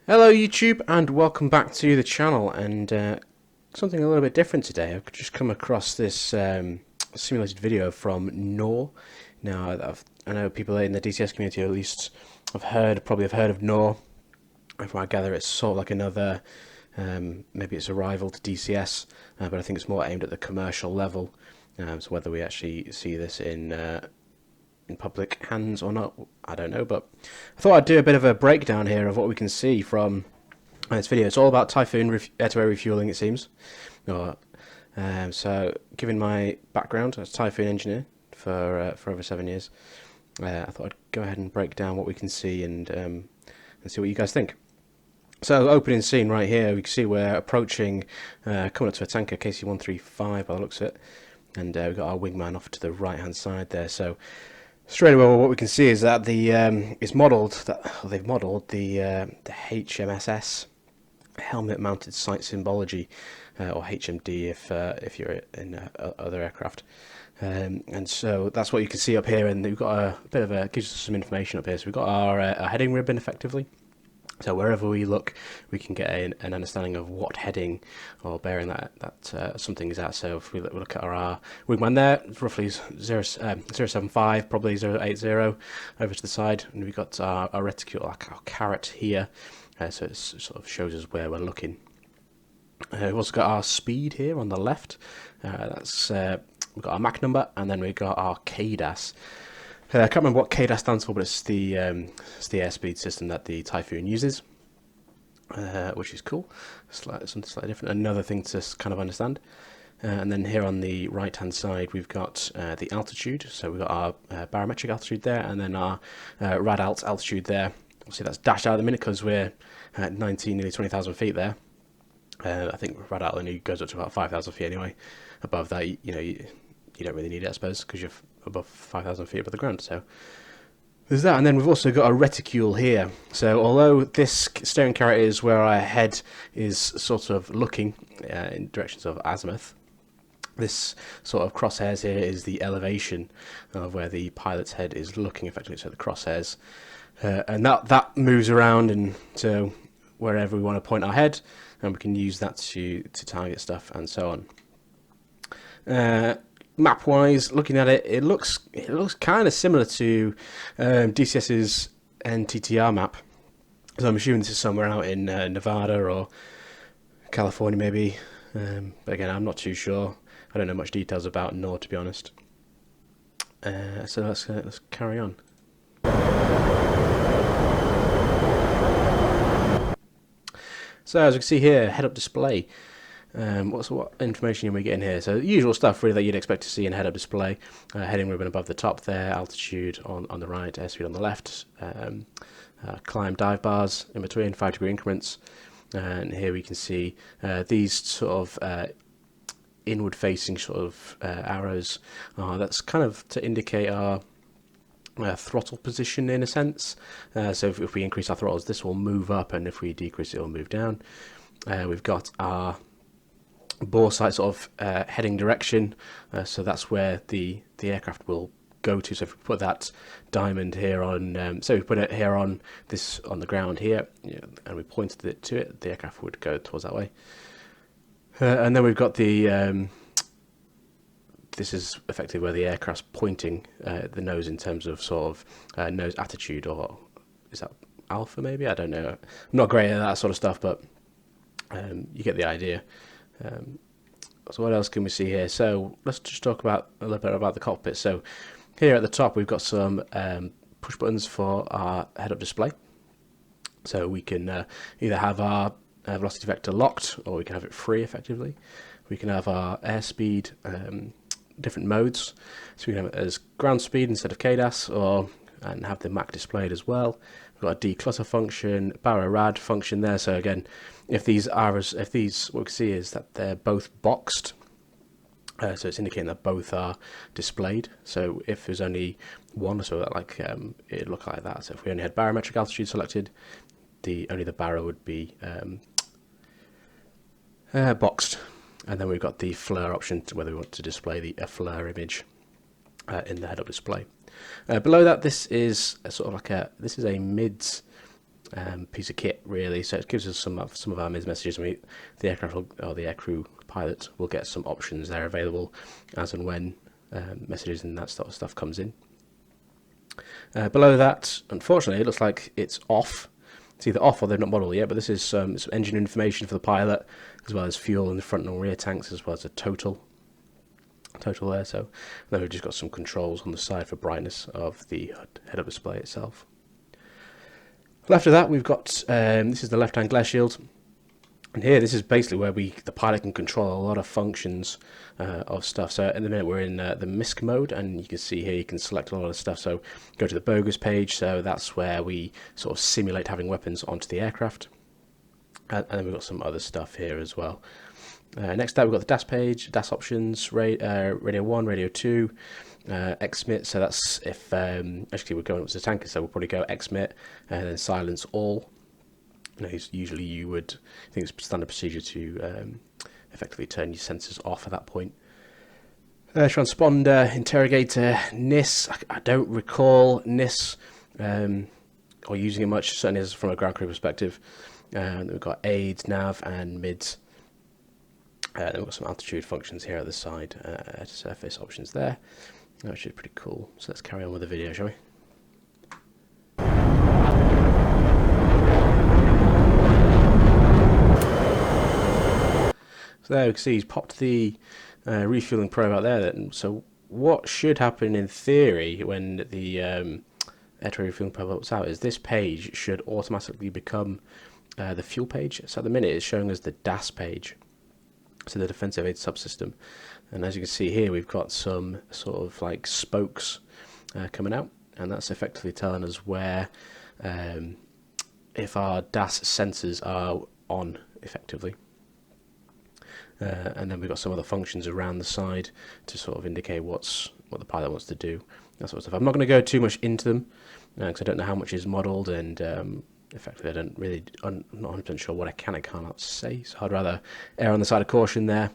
Hello YouTube and welcome back to the channel, and something a little bit different today. I've just come across this simulated video from Knorr. Now I know people in the DCS community at least probably have heard of Knorr. From what I gather, it's sort of like another, maybe it's a rival to DCS, but I think it's more aimed at the commercial level. So whether we actually see this in public hands or not, I don't know, but I thought I'd do a bit of a breakdown here of what we can see from this video. It's all about Typhoon air-to-air refueling, it seems. So given my background as a Typhoon engineer for over 7 years, I thought I'd go ahead and break down what we can see and see what you guys think. So opening scene right here, we can see we're approaching, coming up to a tanker, KC-135 by the looks of it, and we've got our wingman off to the right hand side there. So straight away, what we can see is that they've modelled the HMSS, helmet-mounted sight symbology, or HMD if you're in other aircraft, and so that's what you can see up here. And we've got a bit of gives us some information up here. So we've got our heading ribbon effectively. So wherever we look, we can get an understanding of what heading or bearing that something is at. So if we look at our wingman there, roughly 075, probably 080 over to the side, and we've got our reticule, like our caret here, so it sort of shows us where we're looking. We've also got our speed here on the left. We've got our Mach number, and then we've got our KDAS. I can't remember what KDAS stands for, but it's the airspeed system that the Typhoon uses, which is cool. Something slightly different. Another thing to kind of understand. And then here on the right-hand side, we've got the altitude. So we've got our barometric altitude there, and then our rad alt altitude there. Obviously, that's dashed out at the minute because we're at 19, nearly 20,000 feet there. I think rad alt only goes up to about 5,000 feet anyway. Above that, you don't really need it, I suppose, because you're above 5,000 feet above the ground. So there's that, and then we've also got a reticule here. So although this steering caret is where our head is sort of looking in directions of azimuth, this sort of crosshairs here is the elevation of where the pilot's head is looking effectively. So the crosshairs, and that moves around, and so wherever we want to point our head, and we can use that to target stuff and so on. Map-wise, looking at it, it looks kind of similar to DCS's NTTR map. So I'm assuming this is somewhere out in Nevada or California, maybe. But again, I'm not too sure. I don't know much details about Knorr, to be honest. So let's carry on. So as you can see here, head-up display. What information are we getting here? So the usual stuff really that you'd expect to see in head-up display. Heading ribbon above the top there, altitude on the right, airspeed on the left, climb dive bars in between, 5-degree increments, and here we can see these sort of inward-facing sort of arrows. That's kind of to indicate our throttle position in a sense. So if we increase our throttles, this will move up, and if we decrease it will move down. We've got our bore sight sort of heading direction, so that's where the aircraft will go to. So if we put that diamond here on, so we put it here on the ground here, and we pointed it to it, the aircraft would go towards that way. And then we've got the this is effectively where the aircraft's pointing the nose in terms of sort of nose attitude, or is that alpha maybe? I don't know. I'm not great at that sort of stuff, but you get the idea. So what else can we see here? So let's just talk about a little bit about the cockpit. So here at the top, we've got some push buttons for our head-up display. So we can either have our velocity vector locked, or we can have it free effectively. We can have our airspeed, different modes. So we can have it as ground speed instead of KDAS, and have the Mach displayed as well. We've got a declutter function, baro rad function there. So again, what we can see is that they're both boxed. So it's indicating that both are displayed. So if there's only one, so that it'd look like that. So if we only had barometric altitude selected, only the baro would be boxed. And then we've got the FLIR option, whether we want to display a FLIR image in the head-up display. Below that, this is a sort of this is a mids piece of kit really. So it gives us some of our messages. The aircraft or the aircrew pilot will get some options there available as and when messages and that sort of stuff comes in. Below that, unfortunately, it looks like it's off. It's either off or they've not modeled yet, but this is some engine information for the pilot, as well as fuel in the front and rear tanks, as well as a total there. So then we've just got some controls on the side for brightness of the head-up display itself. Left of that, we've got this is the left-hand glare shield, and here this is basically where the pilot can control a lot of functions of stuff. So in the minute we're in the MISC mode, and you can see here you can select a lot of stuff. So go to the bogus page, so that's where we sort of simulate having weapons onto the aircraft, and then we've got some other stuff here as well. Next up, we've got the DAS page, DAS options, radio 1, radio 2, XMIT, so that's if, actually we're going up to the tanker, so we'll probably go XMIT, and then silence all. Usually you would, I think it's standard procedure to effectively turn your sensors off at that point. Transponder, interrogator, NIS, I don't recall NIS or using it much, certainly as from a ground crew perspective. Then we've got aids, nav, and mids. Then we've got some altitude functions here at the side, surface options there, which is pretty cool. So let's carry on with the video, shall we? So there we can see he's popped the refueling probe out there. So what should happen in theory when the air traffic refueling probe pops out is this page should automatically become the fuel page. So at the minute it's showing us the DAS page, so the defensive aid subsystem, and as you can see here we've got some sort of like spokes coming out, and that's effectively telling us where if our DAS sensors are on effectively. And then we've got some other functions around the side to sort of indicate what the pilot wants to do, that sort of stuff. I'm not going to go too much into them because I don't know how much is modelled, and effectively I'm not 100% sure what I can and cannot say, so I'd rather err on the side of caution there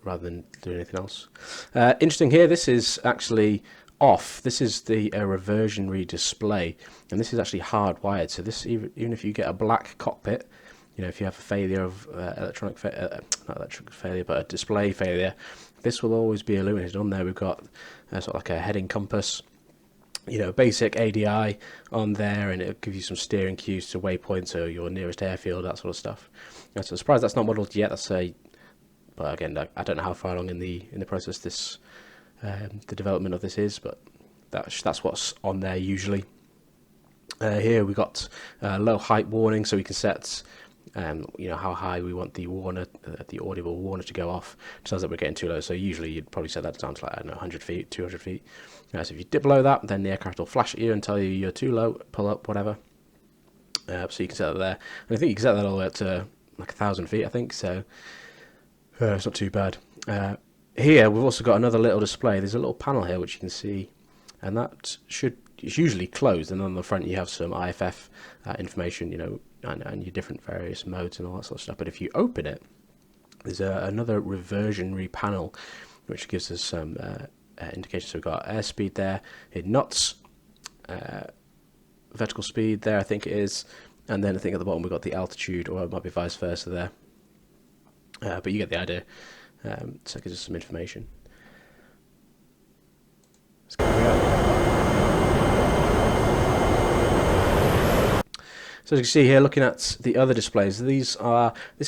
rather than do anything else. Interesting here, this is actually off. This is the reversionary display, and this is actually hardwired, so this even if you get a black cockpit, if you have a failure of not electric failure, but a display failure, this will always be illuminated. On there we've got sort of like a heading compass, basic ADI on there, and it'll give you some steering cues to waypoints or your nearest airfield, that sort of stuff. So I'm surprised that's not modelled yet. But again, I don't know how far along in the process this the development of this is, but that's what's on there usually. Here we've got low height warning, so we can set how high we want the audible warner to go off. It tells that we're getting too low, so usually you'd probably set that down to like 100 feet, 200 feet. So if you dip below that, then the aircraft will flash at you and tell you you're too low, pull up, whatever. So you can set that there, and I think you can set that all the way up to like 1,000 feet, I think. So it's not too bad. Here we've also got another little display. There's a little panel here which you can see, and it's usually closed, and on the front you have some IFF information, and your different various modes and all that sort of stuff. But if you open it, there's another reversionary panel which gives us some indications. So we've got airspeed there in knots, vertical speed there I think it is, and then I think at the bottom we've got the altitude, or it might be vice versa there, but you get the idea. So it gives us some information. Let's carry on. So as you can see here, looking at the other displays, this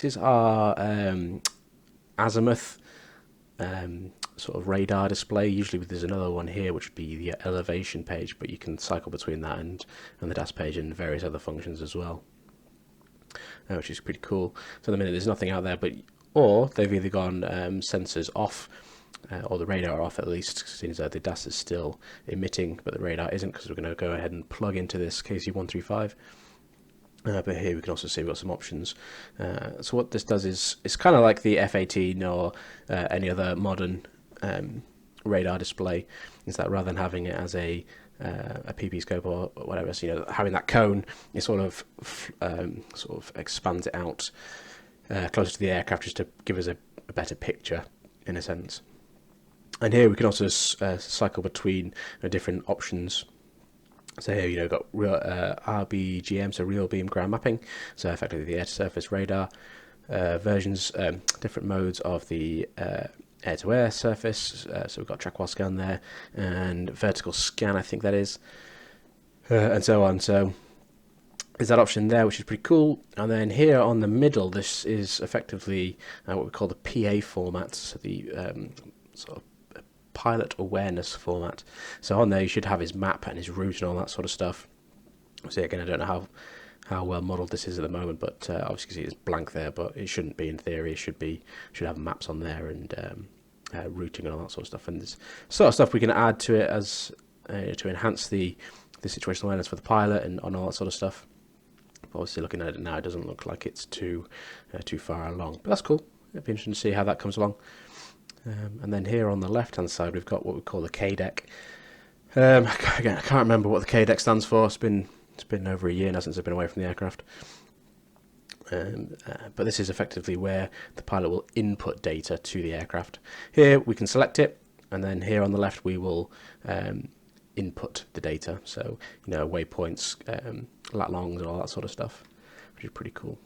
is our azimuth sort of radar display. Usually there's another one here which would be the elevation page, but you can cycle between that and the DAS page and various other functions as well, which is pretty cool. So at the minute there's nothing out there, or they've either gone sensors off, or the radar off at least, since the DAS is still emitting but the radar isn't, because we're going to go ahead and plug into this KC135. But here we can also see we've got some options. So what this does is, it's kind of like the F-18 or any other modern radar display, is that rather than having it as a PP scope or whatever, so having that cone, it sort of expands it out closer to the aircraft, just to give us a better picture in a sense. And here we can also cycle between different options So here, got real RBGM, so real beam ground mapping. So effectively the air-to-surface radar versions, different modes of the air-to-air surface. So we've got track while scan there, and vertical scan, I think that is, and so on. So there's that option there, which is pretty cool. And then here on the middle, this is effectively what we call the PA format, so the sort of pilot awareness format. So on there you should have his map and his route and all that sort of stuff. So again, I don't know how well modelled this is at the moment, but obviously you can see it's blank there, but it shouldn't be in theory. It should have maps on there and routing and all that sort of stuff. And there's sort of stuff we can add to it as to enhance the situational awareness for the pilot and on all that sort of stuff. But obviously looking at it now, it doesn't look like it's too far along, but that's cool. It'd be interesting to see how that comes along. And then here on the left hand side we've got what we call the KDEC. Again, I can't remember what the KDEC stands for. It's been over a year now since I've been away from the aircraft. But this is effectively where the pilot will input data to the aircraft. Here we can select it, and then here on the left we will input the data. So waypoints, lat longs, and all that sort of stuff, which is pretty cool.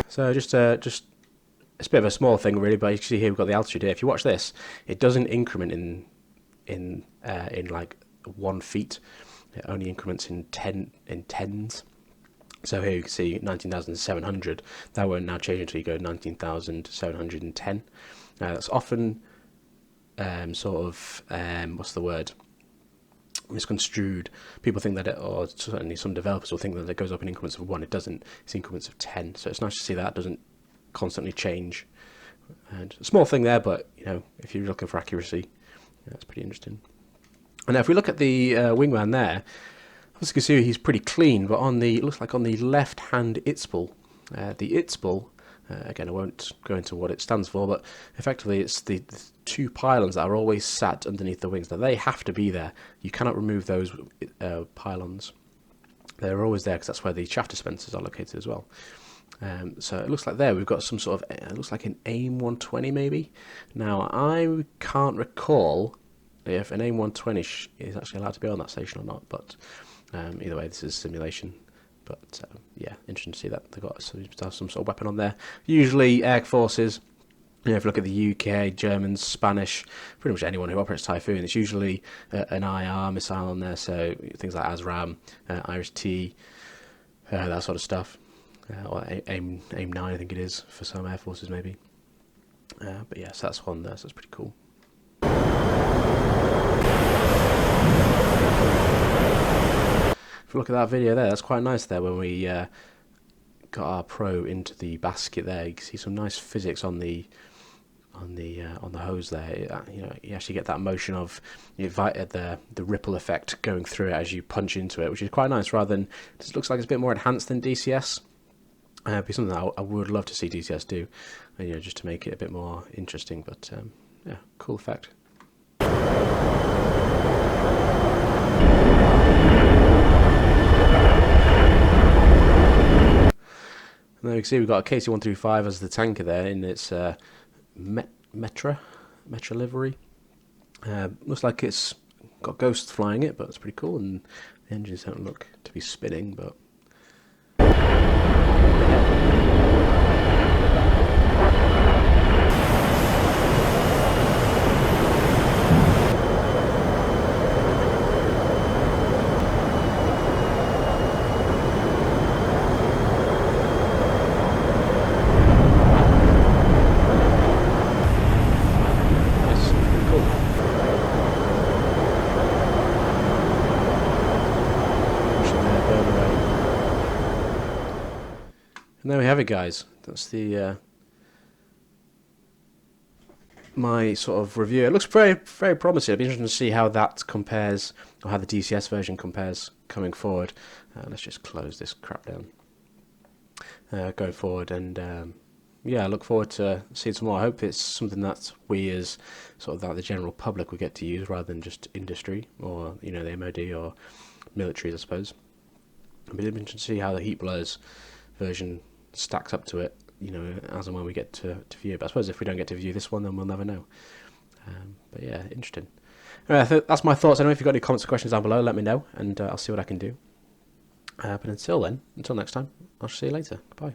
So just it's a bit of a small thing really, but you can see here we've got the altitude here. If you watch this, it doesn't increment in like 1 feet. It only increments in tens. So here you can see 19,700. That won't now change until you go 19,710. That's often sort of what's the word? Misconstrued. People think that or certainly some developers will think that it goes up in increments of 1. It doesn't. It's increments of 10. So it's nice to see that it doesn't constantly change. And a small thing there, but if you're looking for accuracy, that's pretty interesting. And now if we look at the wingman there, as you can see, he's pretty clean. But it looks like on the left-hand ITSPL, the ITSPL. Again, I won't go into what it stands for, but effectively it's the 2 pylons that are always sat underneath the wings. Now they have to be there. You cannot remove those pylons. They're always there because that's where the shaft dispensers are located as well. So it looks like there we've got some sort of, it looks like an AIM 120 maybe. Now I can't recall if an AIM 120 is actually allowed to be on that station or not, but either way this is simulation. But yeah, interesting to see that they've got some sort of weapon on there. Usually air forces, if you look at the UK, Germans, Spanish, pretty much anyone who operates Typhoon, it's usually an IR missile on there, so things like ASRAAM, IRIS-T, that sort of stuff. Or AIM 9 I think it is for some air forces maybe. But yeah, so that's one there, so that's pretty cool. Look at that video there. That's quite nice there when we got our probe into the basket there. You can see some nice physics on the hose there. You actually get that motion of the ripple effect going through it as you punch into it, which is quite nice. Rather than it looks like it's a bit more enhanced than DCS. It'd be something that I would love to see DCS do, just to make it a bit more interesting. But yeah, cool effect. And there you can see we've got a KC-135 as the tanker there in its Metra livery. Looks like it's got ghosts flying it, but it's pretty cool, and the engines don't look to be spinning, but and there we have it, guys. That's the my sort of review. It looks very, very promising. It'll be interesting to see how that compares, or how the DCS version compares coming forward. Let's just close this crap down. Going forward, and yeah, I look forward to seeing some more. I hope it's something that we, as sort of that the general public, will get to use rather than just industry or the MOD or militaries, I suppose. It'll be interesting to see how the heat blowers version stacks up to it. you know, as and when we get to view it. But I suppose if we don't get to view this one, then we'll never know. But yeah, interesting. Anyway, that's my thoughts. Anyway, if you've got any comments or questions down below, let me know, and I'll see what I can do. But until then, until next time, I'll see you later. Bye.